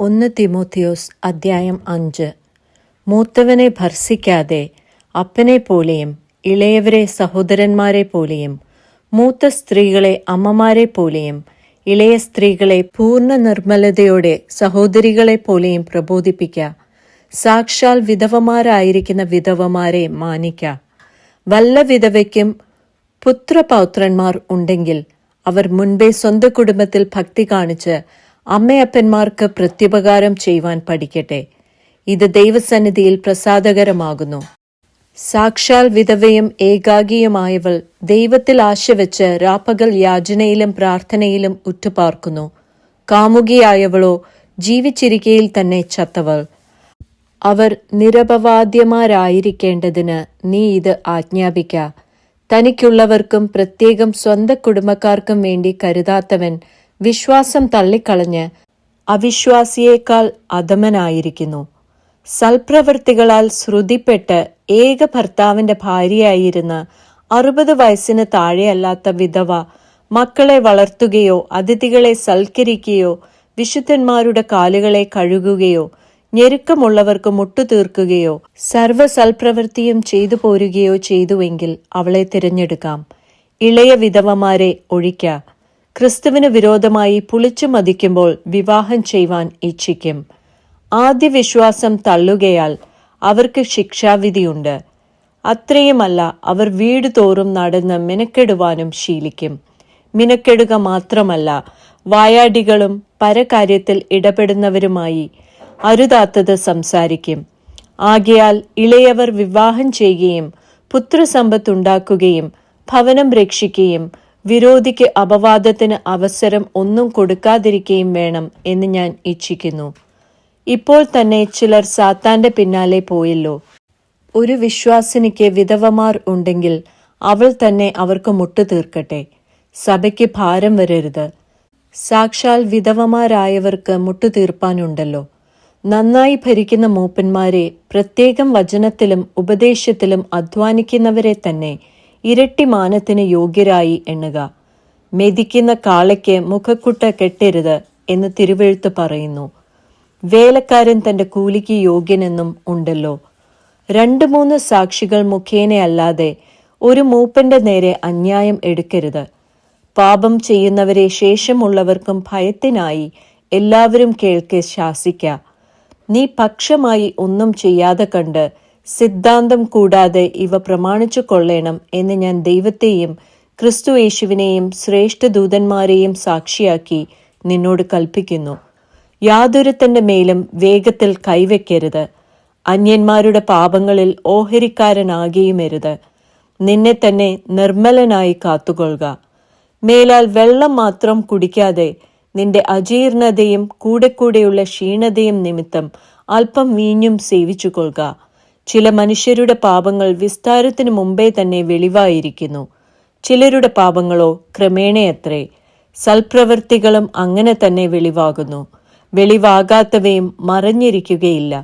1 തിമോഥെയോസ് അദ്ധ്യായം 5. മൂത്തവനെ ഭർസിക്കാതെ അപ്പനെ പോലെയും ഇളയവരെ സഹോദരന്മാരെ പോലെയും മൂത്ത സ്ത്രീകളെ അമ്മമാരെ പോലെയും ഇളയ സ്ത്രീകളെ പൂർണ്ണ നിർമ്മലതയോടെ സഹോദരികളെ പോലെയും പ്രബോധിപ്പിക്ക. സാക്ഷാൽ വിധവമാരായിരിക്കുന്ന വിധവമാരെ മാനിക്ക. വല്ല വിധവയ്ക്കും പുത്രപൗത്രന്മാർ ഉണ്ടെങ്കിൽ അവർ മുൻപേ സ്വന്തം കുടുംബത്തിൽ ഭക്തി കാണിച്ച് അമ്മയപ്പന്മാർക്ക് പ്രത്യുപകാരം ചെയ്യുവാൻ പഠിക്കട്ടെ. ഇത് ദൈവസന്നിധിയിൽ പ്രസാദകരമാകുന്നു. സാക്ഷാൽ വിധവയും ഏകാഗിയുമായവൾ ദൈവത്തിൽ ആശവെച്ച് രാപ്പകൽ യാചനയിലും പ്രാർത്ഥനയിലും ഉറ്റുപാർക്കുന്നു. കാമുകിയായവളോ ജീവിച്ചിരിക്കയിൽ തന്നെ ചത്തവൾ. അവർ നിരപവാദ്യമാരായിരിക്കേണ്ടതിന് നീ ഇത് ആജ്ഞാപിക്ക. തനിക്കുള്ളവർക്കും പ്രത്യേകം സ്വന്തം കുടുംബക്കാർക്കും വേണ്ടി കരുതാത്തവൻ വിശ്വാസം തള്ളിക്കളഞ്ഞ് അവിശ്വാസിയേക്കാൾ അധമനായിരിക്കുന്നു. സൽപ്രവൃത്തികളാൽ ശ്രുതിപ്പെട്ട് ഏക ഭർത്താവിന്റെ ഭാര്യയായിരുന്ന 60 വയസ്സിന് താഴെയല്ലാത്ത വിധവ മക്കളെ വളർത്തുകയോ അതിഥികളെ സൽക്കരിക്കുകയോ വിശുദ്ധന്മാരുടെ കാലുകളെ കഴുകുകയോ ഞെരുക്കമുള്ളവർക്ക് മുട്ടുതീർക്കുകയോ സർവ്വ സൽപ്രവൃത്തിയും ചെയ്തു പോരുകയോ ചെയ്തുവെങ്കിൽ അവളെ തിരഞ്ഞെടുക്കാം. ഇളയ വിധവമാരെ ഒഴിക്ക. ക്രിസ്തുവിന് വിരോധമായി പുളിച്ചു മതിക്കുമ്പോൾ വിവാഹം ചെയ്യുവാൻ ഇച്ഛിക്കും. ആദ്യ വിശ്വാസം തള്ളുകയാൽ അവർക്ക് ശിക്ഷാവിധിയുണ്ട്. അത്രയുമല്ല, അവർ വീട് തോറും നടന്ന് മിനക്കെടുവാനും ശീലിക്കും. മിനക്കെടുക മാത്രമല്ല, വായാടികളും പരകാര്യത്തിൽ ഇടപെടുന്നവരുമായി അരുതാത്തത് സംസാരിക്കും. ആകയാൽ ഇളയവർ വിവാഹം ചെയ്യുകയും പുത്രസമ്പത്തുണ്ടാക്കുകയും ഭവനം രക്ഷിക്കുകയും വിരോധിക്ക് അപവാദത്തിന് അവസരം ഒന്നും കൊടുക്കാതിരിക്കുകയും വേണം എന്ന് ഞാൻ ഇച്ഛിക്കുന്നു. ഇപ്പോൾ തന്നെ ചിലർ സാത്താന്റെ പിന്നാലെ പോയല്ലോ. ഒരു വിശ്വാസിനിക്ക് വിധവമാർ ഉണ്ടെങ്കിൽ അവൾ തന്നെ അവർക്ക് മുട്ടുതീർക്കട്ടെ. സഭയ്ക്ക് ഭാരം വരരുത്. സാക്ഷാൽ വിധവമാരായവർക്ക് മുട്ടുതീർപ്പാനുണ്ടല്ലോ. നന്നായി ഭരിക്കുന്ന മൂപ്പന്മാരെ, പ്രത്യേകം വചനത്തിലും ഉപദേശത്തിലും അധ്വാനിക്കുന്നവരെ തന്നെ ഇരട്ടി മാനത്തിന് യോഗ്യരായി എണ്ണുക. മെതിക്കുന്ന കാളയ്ക്ക് മുഖക്കുട്ട കെട്ടരുത് എന്ന് തിരുവെഴുത്ത് പറയുന്നു. വേലക്കാരൻ തന്റെ കൂലിക്ക് യോഗ്യനെന്നും ഉണ്ടല്ലോ. 2-3 സാക്ഷികൾ മുഖേനയല്ലാതെ ഒരു മൂപ്പന്റെ നേരെ അന്യായം എടുക്കരുത്. പാപം ചെയ്യുന്നവരെ ശേഷമുള്ളവർക്കും ഭയത്തിനായി എല്ലാവരും കേൾക്കെ ശാസിക്ക. നീ പക്ഷമായി ഒന്നും ചെയ്യാതെ കണ്ട് സിദ്ധാന്തം കൂടാതെ ഇവ പ്രമാണിച്ചു കൊള്ളേണം എന്ന് ഞാൻ ദൈവത്തെയും ക്രിസ്തു യേശുവിനെയും ശ്രേഷ്ഠ ദൂതന്മാരെയും സാക്ഷിയാക്കി നിന്നോട് കൽപ്പിക്കുന്നു. യാതൊരുത്തന്റെ മേലും വേഗത്തിൽ കൈവയ്ക്കരുത്. അന്യന്മാരുടെ പാപങ്ങളിൽ ഓഹരിക്കാരനാകുകയുമരുത്. നിന്നെ തന്നെ നിർമ്മലനായി കാത്തുകൊള്ളുക. മേലാൽ വെള്ളം മാത്രം കുടിക്കാതെ നിന്റെ അജീർണതയും കൂടെയുള്ള ക്ഷീണതയും നിമിത്തം അല്പം വീഞ്ഞും സേവിച്ചുകൊള്ളുക. ചില മനുഷ്യരുടെ പാപങ്ങൾ വിസ്താരത്തിനു മുമ്പേ തന്നെ വെളിവായിരിക്കുന്നു. ചിലരുടെ പാപങ്ങളോ ക്രമേണയത്രേ. സൽപ്രവൃത്തികളും അങ്ങനെ തന്നെ വെളിവാകുന്നു. വെളിവാകാത്തവയും മറഞ്ഞിരിക്കുകയില്ല.